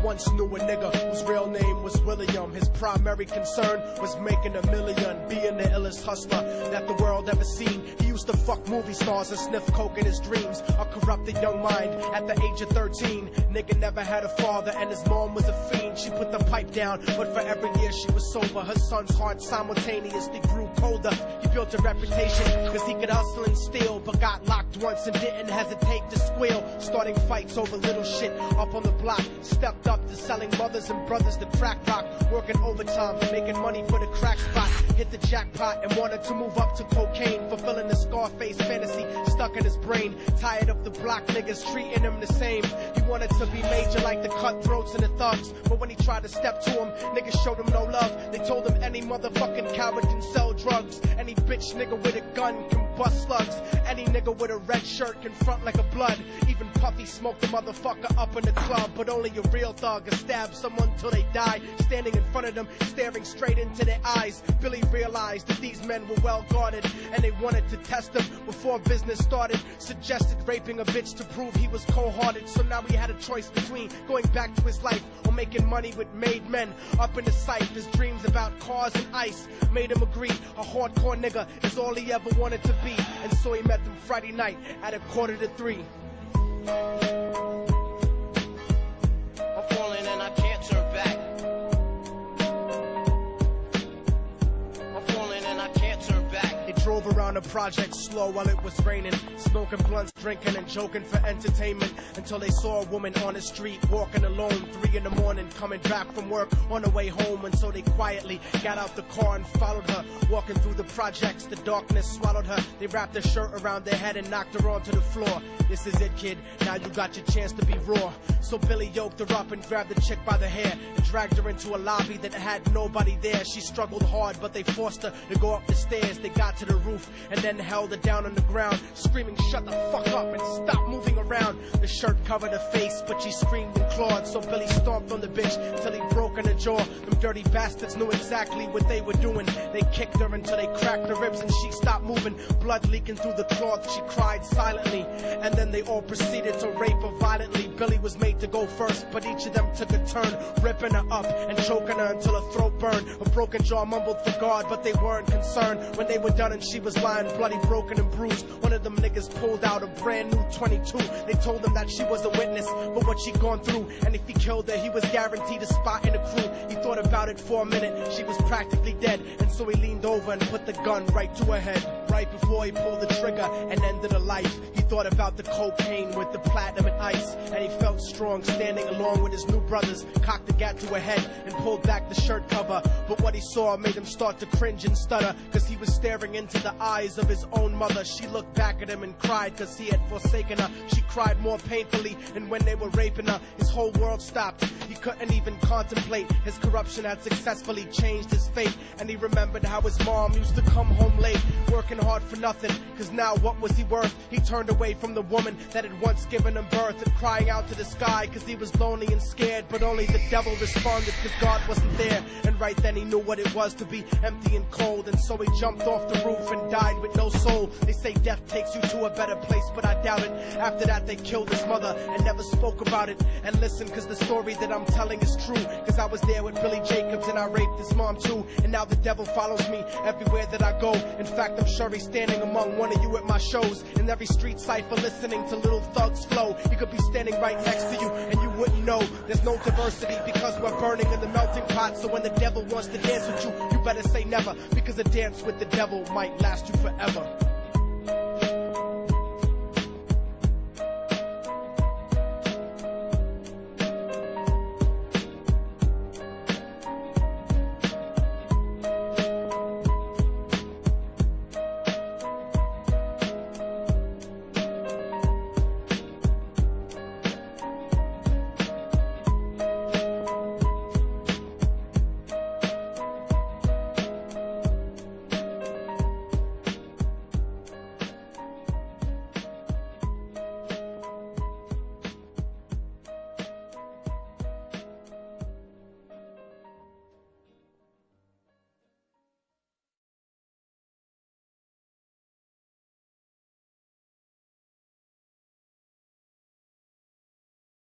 once knew a nigga whose real name was William. His primary concern was making $1 million, being the illest hustler that the world ever seen. He used to fuck movie stars and sniff coke in his dreams. A corrupted young mind at the age of 13. Nigga never had a father and his mom was a fiend. She put the pipe down, but for every year she was sober, her son's heart simultaneously grew colder. He built a reputation cause he could hustle and steal, but got locked once and didn't hesitate to squeal. Starting fights over little shit up on the block. Stepped up to selling mothers and brothers the crack rock. Working overtime, making money for the crack spot. Hit the jackpot and wanted to move up to cocaine, fulfilling the Scarface fantasy stuck in his brain. Tired of the block niggas treating him the same. He wanted to be major like the cutthroats and the thugs, but when he tried to step to him, niggas showed him no love. They told him any motherfucking coward can sell drugs. Any bitch nigga with a gun can bust slugs. Any nigga with a red shirt can front like a blood. Even Puffy smoked the motherfucker up in the club, but only a real thug can stab someone till they die. Standing in front of them, staring straight into their eyes, Billy realized that these men were well guarded, and they wanted to test him before business started. Suggested raping a bitch to prove he was cold-hearted. So now he had a choice between going back to his life or making money with made men. Up in the sight, his dreams about cars and ice made him agree a hardcore nigga is all he ever wanted to be. And so he met them Friday night at 2:45. I'm falling and I can't turn back. I'm falling and I can't turn back. They drove around the project slow while it was raining, smoking blunts, drinking and joking for entertainment, until they saw a woman on the street walking alone, 3 in the morning, coming back from work on her way home. And so they quietly got out the car and followed her. Walking through the projects, the darkness swallowed her. They wrapped her shirt around their head and knocked her onto the floor. This is it, kid, now you got your chance to be raw. So Billy yoked her up and grabbed the chick by the hair and dragged her into a lobby that had nobody there. She struggled hard, but they forced her to go up the stairs. They got to the roof and then held her down on the ground, screaming, "Shut the fuck up and stop moving around." The shirt covered her face, but she screamed and clawed. So Billy stomped on the bitch till he broke in her jaw. Them dirty bastards knew exactly what they were doing. They kicked her until they cracked her ribs and she stopped moving. Blood leaking through the cloth, she cried silently. And then they all proceeded to rape her violently. Billy was made to go first, but each of them took a turn, ripping her up and choking her until her throat burned. Her broken jaw mumbled for God, but they weren't concerned. When they were done and she was lying bloody, broken and bruised, one of them niggas pulled out a brand new 22. They told him that she was a witness for what she'd gone through, and if he killed her, he was guaranteed a spot in the crew. He thought about it for a minute, she was practically dead, and so he leaned over and put the gun right to her head. Right before he pulled the trigger and ended her life, he thought about the cocaine with the platinum and ice, and he felt strong standing along with his new brothers. Cocked the gat to her head and pulled back the shirt cover, but what he saw made him start to cringe and stutter, cause he was staring into the eyes of his own mother. She looked back at him and cried cause he had forsaken her. She cried more painfully, and when they were raping her, his whole world stopped. He couldn't even contemplate. His corruption had successfully changed his fate, and he remembered how his mom used to come home late, working hard for nothing, cause now what was he worth? He turned away from the woman that had once given him birth, and crying out to the sky cause he was lonely and scared, but only the devil responded cause God wasn't there. And right then he knew what it was to be empty and cold, and so he jumped off the roof and died with no soul. They say death takes you to a better place, but I doubt it. After that they killed his mother and never spoke about it. And listen, cause the story that I'm telling is true, cause I was there with Billy Jacobs and I raped his mom too. And now the devil follows me everywhere that I go. In fact, I'm sure he's standing among one of you at my shows, in every street cipher listening to Little Thug's flow. He could be standing right next to you and you wouldn't know. There's no diversity because we're burning in the melting pot. So when the devil wants to dance with you, you better say never, because a dance with the devil might last you forever.